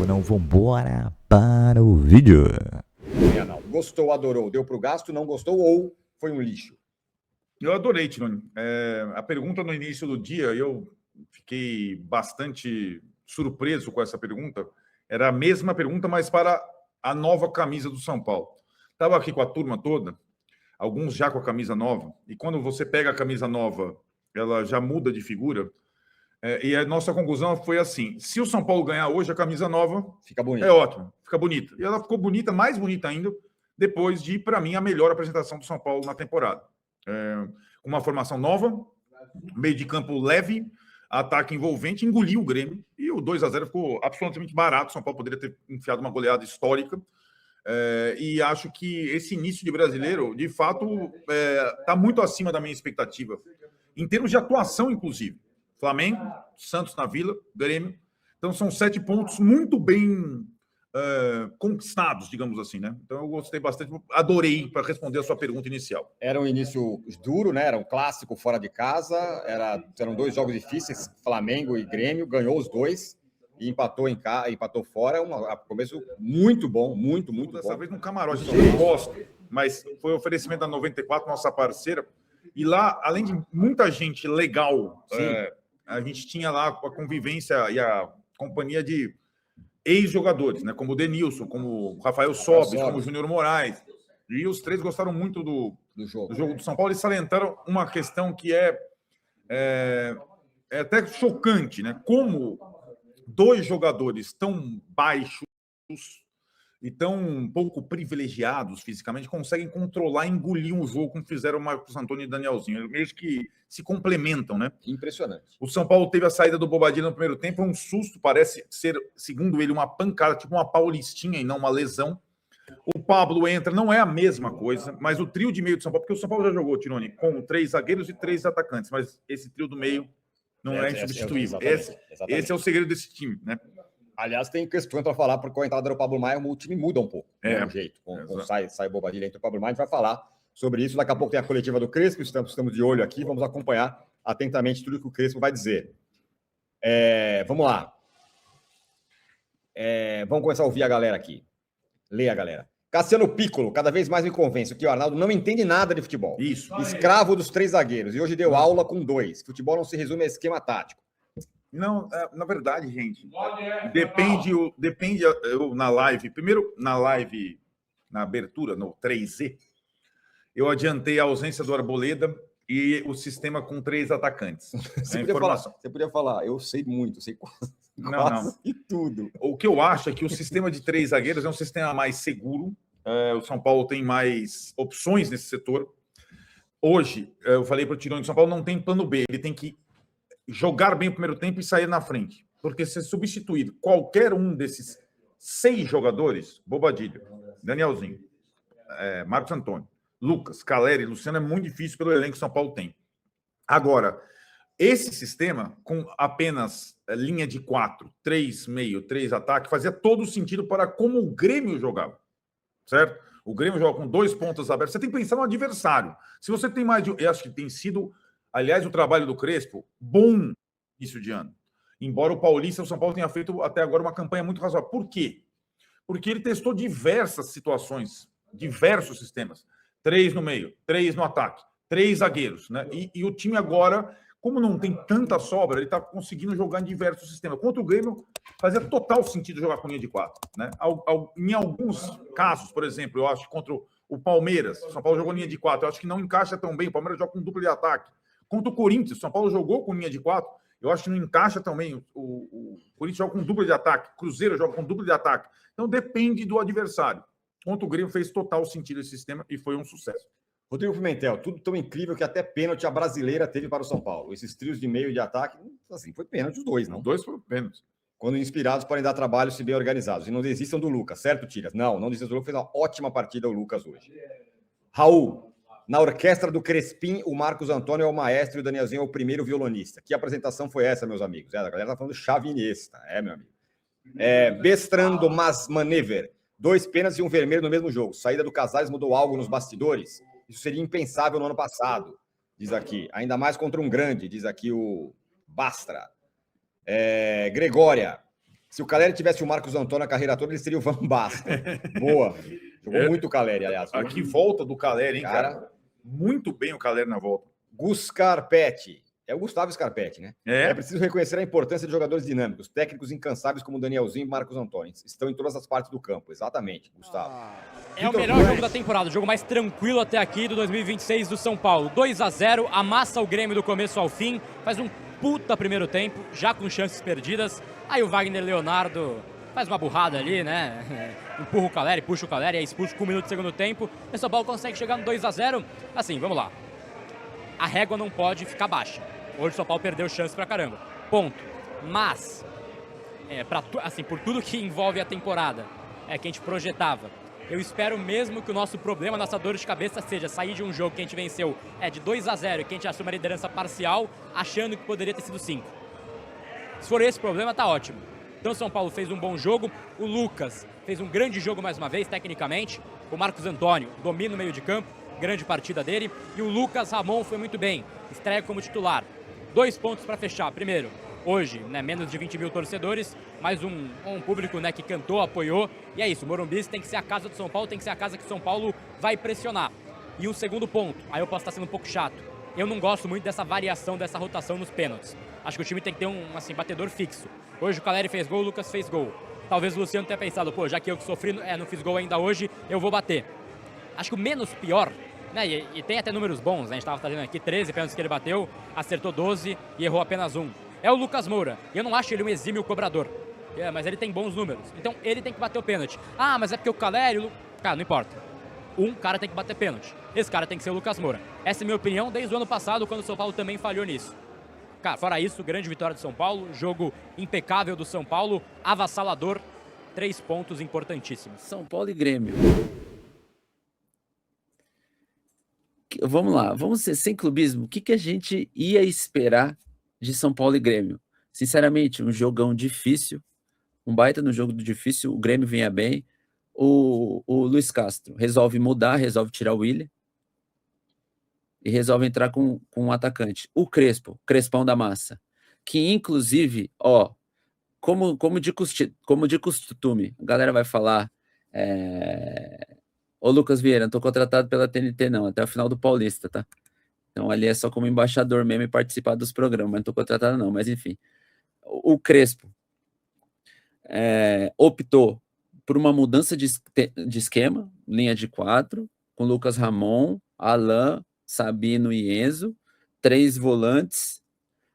ou não? Vambora para o vídeo. Arnaldo, gostou, adorou, deu para o gasto, não gostou ou foi um lixo? Eu adorei, Tironi. A pergunta no início do dia, eu fiquei bastante surpreso com essa pergunta. Era a mesma pergunta, mas para a nova camisa do São Paulo. Estava aqui com a turma toda, alguns já com a camisa nova, e quando você pega a camisa nova, ela já muda de figura. E a nossa conclusão foi assim: se o São Paulo ganhar hoje, a camisa nova Fica bonito. é ótimo, fica bonita. E ela ficou bonita, mais bonita ainda, depois de, para mim, a melhor apresentação do São Paulo na temporada. Uma formação nova, meio de campo leve, ataque envolvente, engoliu o Grêmio, e o 2-0 ficou absolutamente barato. O São Paulo poderia ter enfiado uma goleada histórica. E acho que esse início de brasileiro, de fato, está muito acima da minha expectativa, em termos de atuação, inclusive. Flamengo, Santos na Vila, Grêmio. Então, são 7 pontos muito bem conquistados, digamos assim, né? Então, eu gostei bastante, adorei para responder a sua pergunta inicial. Era um início duro, né? Era um clássico fora de casa, eram 2 jogos difíceis, Flamengo e Grêmio, ganhou os 2 e empatou fora. Começo muito bom, muito bom. Dessa vez no camarote, eu gosto, mas foi oferecimento da 94, nossa parceira, e lá, além de muita gente legal, a gente tinha lá a convivência e a companhia de ex-jogadores, né? Como o Denilson, como o Rafael Sobis, como o Júnior Moraes. E os 3 gostaram muito do jogo do São Paulo e salientaram uma questão que é até chocante, né? Como 2 jogadores tão baixos e tão pouco privilegiados fisicamente conseguem controlar e engolir um jogo como fizeram o Marcos Antônio e o Danielzinho. Eles meio que se complementam, né? Impressionante. O São Paulo teve a saída do Bobadilla no primeiro tempo, um susto, parece ser, segundo ele, uma pancada, tipo uma paulistinha e não uma lesão. O Pablo entra, não é a mesma coisa, mas o trio de meio do São Paulo, porque o São Paulo já jogou, Tironi, com 3 zagueiros e 3 atacantes, mas esse trio do meio não é insubstituível. Exatamente. Esse é o segredo desse time, né? Aliás, tem questões para falar, porque com a entrada do Pablo Maia, o time muda um pouco. O jeito. Sai Bobadilla, entra o Pablo Maia, a gente vai falar sobre isso. Daqui a pouco tem a coletiva do Crespo, estamos de olho aqui, vamos acompanhar atentamente tudo que o Crespo vai dizer. Vamos lá. Vamos começar a ouvir a galera aqui. Lê a galera. Cassiano Piccolo, cada vez mais me convence que o Arnaldo não entende nada de futebol. Isso. Escravo dos 3 zagueiros. E hoje deu aula com 2. Futebol não se resume a esquema tático. Não, na verdade, gente, depende eu na live, primeiro na live, na abertura, no 3Z, eu adiantei a ausência do Arboleda e o sistema com 3 atacantes. Você podia falar, eu sei muito, sei quase e tudo. O que eu acho é que o sistema de 3 zagueiros é um sistema mais seguro, o São Paulo tem mais opções nesse setor. Hoje, eu falei para o Tironi, o São Paulo não tem plano B, ele tem que jogar bem o primeiro tempo e sair na frente. Porque se substituir qualquer um desses 6 jogadores, Bobadilla, Danielzinho, Marcos Antônio, Lucas, Caleri, Luciano, é muito difícil pelo elenco que o São Paulo tem. Agora, esse sistema, com apenas linha de 4, 3 meio, 3 ataque, fazia todo sentido para como o Grêmio jogava. Certo? O Grêmio joga com 2 pontas abertas. Você tem que pensar no adversário. Se você tem mais de... Eu acho que tem sido... Aliás, o trabalho do Crespo, bom início de ano. Embora o Paulista, o São Paulo tenha feito até agora uma campanha muito razoável. Por quê? Porque ele testou diversas situações, diversos sistemas. 3 no meio, 3 no ataque, 3 zagueiros, né? E o time agora, como não tem tanta sobra, ele está conseguindo jogar em diversos sistemas. Contra o Grêmio, fazia total sentido jogar com linha de 4. Né? Em alguns casos, por exemplo, eu acho que contra o Palmeiras, o São Paulo jogou linha de 4, eu acho que não encaixa tão bem. O Palmeiras joga com dupla de ataque. Contra o Corinthians, o São Paulo jogou com linha de 4, eu acho que não encaixa também. O Corinthians joga com dupla de ataque, Cruzeiro joga com dupla de ataque. Então depende do adversário. Contra o Grêmio fez total sentido esse sistema e foi um sucesso. Rodrigo Pimentel, tudo tão incrível que até pênalti a brasileira teve para o São Paulo. Esses trios de meio e de ataque, assim, foi pênalti os 2, não? Os 2 foram pênalti. Quando inspirados podem dar trabalho se bem organizados. E não desistam do Lucas, certo, Tiras? Não desistam do Lucas, fez uma ótima partida o Lucas hoje. Raul. Na orquestra do Crespim, o Marcos Antônio é o maestro e o Danielzinho é o primeiro violonista. Que apresentação foi essa, meus amigos? A galera tá falando chavinista, meu amigo. Bestrando Manever. 2 pênaltis e um vermelho no mesmo jogo. Saída do Casares mudou algo nos bastidores? Isso seria impensável no ano passado, diz aqui. Ainda mais contra um grande, diz aqui o Bastra. Gregória. Se o Caleri tivesse o Marcos Antônio na carreira toda, ele seria o Van Basten. Boa. Jogou muito o Caleri, aliás. Aqui volta do Caleri, hein, Cara. cara? Muito bem o Caleri na volta. Gus Scarpetti. É o Gustavo Scarpetti, né? É. É preciso reconhecer a importância de jogadores dinâmicos, técnicos incansáveis como Danielzinho e Marcos Antônio. Estão em todas as partes do campo. Exatamente, Gustavo. É o melhor jogo da temporada, o jogo mais tranquilo até aqui do 2026 do São Paulo. 2-0, amassa o Grêmio do começo ao fim, faz um puta primeiro tempo, já com chances perdidas. Aí o Wagner Leonardo faz uma burrada ali, né? Empurra o Caleri, puxa o Caleri, é expulso com 1 minuto de segundo tempo. E o São Paulo consegue chegar no 2-0. Assim, vamos lá. A régua não pode ficar baixa. Hoje o São Paulo perdeu chance pra caramba. Ponto. Mas, assim, por tudo que envolve a temporada, que a gente projetava, eu espero mesmo que o nosso problema, nossa dor de cabeça seja sair de um jogo que a gente venceu de 2-0 e que a gente assume a liderança parcial, achando que poderia ter sido 5. Se for esse problema, tá ótimo. Então o São Paulo fez um bom jogo, o Lucas fez um grande jogo mais uma vez, tecnicamente, o Marcos Antônio domina o meio de campo, grande partida dele, e o Lucas Ramon foi muito bem, estreia como titular. 2 pontos para fechar. Primeiro, hoje, né, menos de 20 mil torcedores, mais um público, né, que cantou, apoiou, e é isso, o Morumbi tem que ser a casa do São Paulo, tem que ser a casa que o São Paulo vai pressionar. E o segundo ponto, aí eu posso estar sendo um pouco chato, eu não gosto muito dessa variação, dessa rotação nos pênaltis. Acho que o time tem que ter um batedor fixo. Hoje o Caleri fez gol, o Lucas fez gol. Talvez o Luciano tenha pensado, pô, já que eu que sofri, não fiz gol ainda hoje, eu vou bater. Acho que o menos pior, né, e tem até números bons, né, a gente estava fazendo aqui 13 pênaltis que ele bateu, acertou 12 e errou apenas 1. É o Lucas Moura, e eu não acho ele um exímio cobrador, mas ele tem bons números, então ele tem que bater o pênalti. Ah, mas é porque o Caleri... Cara, não importa. Um cara tem que bater pênalti, esse cara tem que ser o Lucas Moura. Essa é a minha opinião desde o ano passado, quando o São Paulo também falhou nisso. Cara, fora isso, grande vitória do São Paulo, jogo impecável do São Paulo, avassalador, 3 pontos importantíssimos. São Paulo e Grêmio. Vamos lá, vamos ser sem clubismo. O que a gente ia esperar de São Paulo e Grêmio? Sinceramente, um jogão difícil, um baita no jogo difícil, o Grêmio vinha bem, o Luiz Castro resolve mudar, resolve tirar o Willian e resolve entrar com um atacante. O Crespão da massa, que inclusive, como de costume, a galera vai falar... Ô Lucas Vieira, não tô contratado pela TNT não, até o final do Paulista, tá? Então ali é só como embaixador mesmo e participar dos programas, mas não tô contratado não, mas enfim. O Crespo optou por uma mudança de esquema, linha de 4, com Lucas Ramon, Alain, Sabino e Enzo, 3 volantes,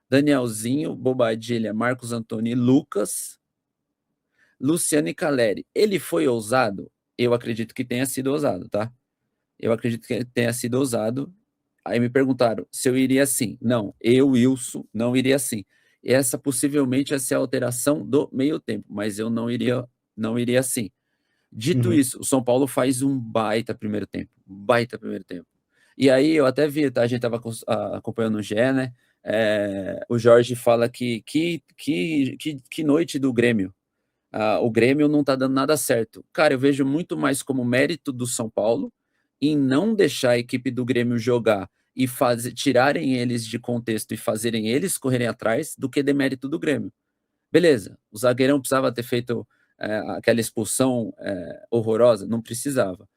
Danielzinho, Bobadilha, Marcos Antônio e Lucas, Luciano e Caleri. Ele foi ousado? Eu acredito que tenha sido ousado, tá? Eu acredito que tenha sido ousado. Aí me perguntaram se eu iria assim. Não, eu, Wilson, não iria assim. Essa possivelmente ia ser a alteração do meio tempo, mas eu não iria assim. Dito isso, o São Paulo faz um baita primeiro tempo. E aí eu até vi, tá? A gente tava acompanhando o GE, né? O Jorge fala que noite do Grêmio. O Grêmio não tá dando nada certo. Cara, eu vejo muito mais como mérito do São Paulo em não deixar a equipe do Grêmio jogar e tirarem eles de contexto e fazerem eles correrem atrás do que demérito do Grêmio. Beleza, o zagueirão precisava ter feito aquela expulsão horrorosa? Não precisava.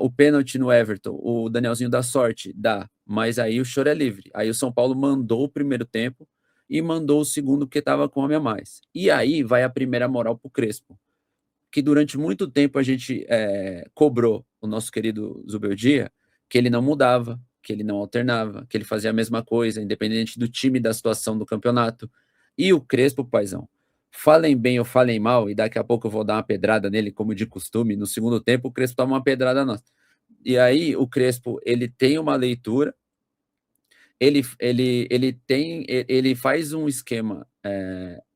O pênalti no Everton, o Danielzinho dá sorte? Dá, mas aí o choro é livre. Aí o São Paulo mandou o primeiro tempo e mandou o segundo porque estava com homem a mais. E aí vai a primeira moral pro Crespo, que durante muito tempo a gente cobrou o nosso querido Zubeldia, que ele não mudava, que ele não alternava, que ele fazia a mesma coisa, independente do time, da situação do campeonato. E o Crespo, paizão, falem bem ou falem mal, e daqui a pouco eu vou dar uma pedrada nele, como de costume, no segundo tempo o Crespo toma uma pedrada nossa. E aí o Crespo, ele tem uma leitura, ele faz um esquema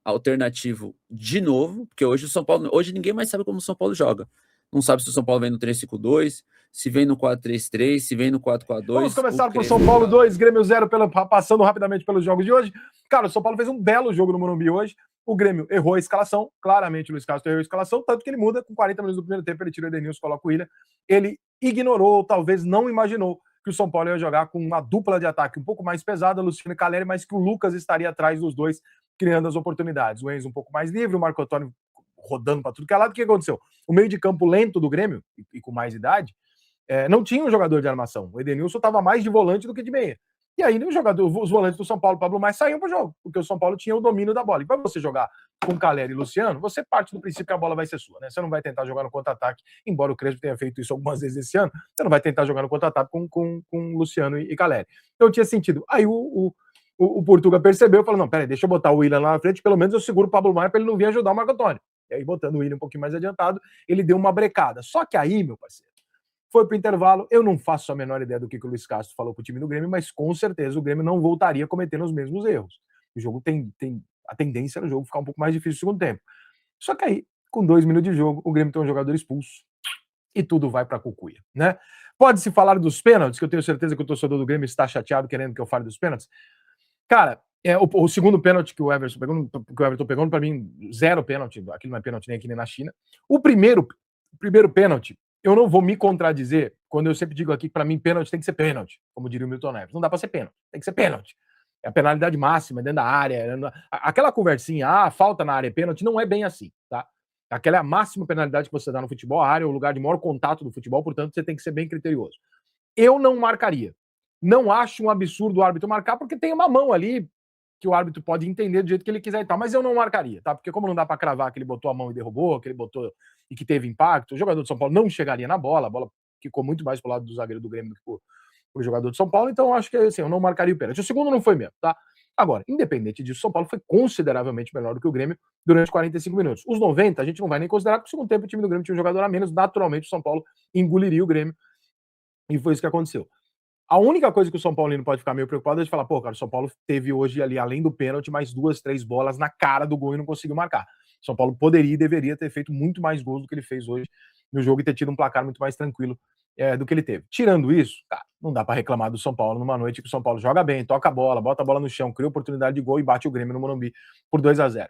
alternativo de novo, porque hoje ninguém mais sabe como o São Paulo joga. Não sabe se o São Paulo vem no 3-5-2, se vem no 4-3-3, se vem no 4-4-2. Vamos começar por São Paulo 2, Grêmio 0, passando rapidamente pelos jogos de hoje. Cara, o São Paulo fez um belo jogo no Morumbi hoje. O Grêmio errou a escalação, claramente o Luiz Castro errou a escalação, tanto que ele muda com 40 minutos do primeiro tempo, ele tira o Edenilson, coloca o Willian. Ele ignorou, talvez não imaginou, que o São Paulo ia jogar com uma dupla de ataque um pouco mais pesada, Luciano e Caleri, mas que o Lucas estaria atrás dos dois criando as oportunidades. O Enzo um pouco mais livre, o Marco Antônio rodando para tudo que é lado. O que aconteceu? O meio de campo lento do Grêmio, e com mais idade, não tinha um jogador de armação. O Edenilson estava mais de volante do que de meia. E aí os volantes do São Paulo, Pablo Maia, saíam para o jogo, porque o São Paulo tinha o domínio da bola. E para você jogar com Calleri e Luciano, você parte do princípio que a bola vai ser sua, né? Você não vai tentar jogar no contra-ataque, embora o Crespo tenha feito isso algumas vezes esse ano, você não vai tentar jogar no contra-ataque com Luciano e Calleri. Então tinha sentido. Aí o Portuga percebeu e falou, não, peraí, deixa eu botar o Willian lá na frente, pelo menos eu seguro o Pablo Maia para ele não vir ajudar o Marco Antônio. E aí, botando o Willian um pouquinho mais adiantado, ele deu uma brecada. Só que aí, meu parceiro, foi pro intervalo. Eu não faço a menor ideia do que o Luiz Castro falou pro time do Grêmio, mas com certeza o Grêmio não voltaria cometendo os mesmos erros. O jogo tem a tendência no jogo ficar um pouco mais difícil no segundo tempo. Só que aí, com 2 minutos de jogo, o Grêmio tem um jogador expulso e tudo vai pra cucuia, né? Pode-se falar dos pênaltis, que eu tenho certeza que o torcedor do Grêmio está chateado querendo que eu fale dos pênaltis. Cara, o segundo pênalti que o Everton pegou, para mim, 0 pênalti. Aquilo não é pênalti nem aqui nem na China. O primeiro pênalti, eu não vou me contradizer quando eu sempre digo aqui que para mim pênalti tem que ser pênalti, como diria o Milton Neves. Não dá para ser pênalti, tem que ser pênalti. É a penalidade máxima dentro da área. Aquela conversinha, falta na área é pênalti, não é bem assim, tá? Aquela é a máxima penalidade que você dá no futebol. A área é o lugar de maior contato do futebol, portanto você tem que ser bem criterioso. Eu não marcaria. Não acho um absurdo o árbitro marcar, porque tem uma mão ali que o árbitro pode entender do jeito que ele quiser e tal, mas eu não marcaria, tá? Porque como não dá para cravar que ele botou a mão e derrubou, que ele botou e que teve impacto, o jogador de São Paulo não chegaria na bola, a bola ficou muito mais pro lado do zagueiro do Grêmio do que pro jogador de São Paulo, então eu acho que assim, eu não marcaria o pênalti. O segundo não foi mesmo, tá? Agora, independente disso, o São Paulo foi consideravelmente melhor do que o Grêmio durante 45 minutos. Os 90 a gente não vai nem considerar, porque no segundo tempo o time do Grêmio tinha um jogador a menos, naturalmente o São Paulo engoliria o Grêmio, e foi isso que aconteceu. A única coisa que o São Paulino pode ficar meio preocupado é de falar, pô, cara, o São Paulo teve hoje ali, além do pênalti, mais 2, 3 bolas na cara do gol e não conseguiu marcar. O São Paulo poderia e deveria ter feito muito mais gols do que ele fez hoje no jogo e ter tido um placar muito mais tranquilo do que ele teve. Tirando isso, cara, não dá para reclamar do São Paulo numa noite que o São Paulo joga bem, toca a bola, bota a bola no chão, cria oportunidade de gol e bate o Grêmio no Morumbi por 2-0.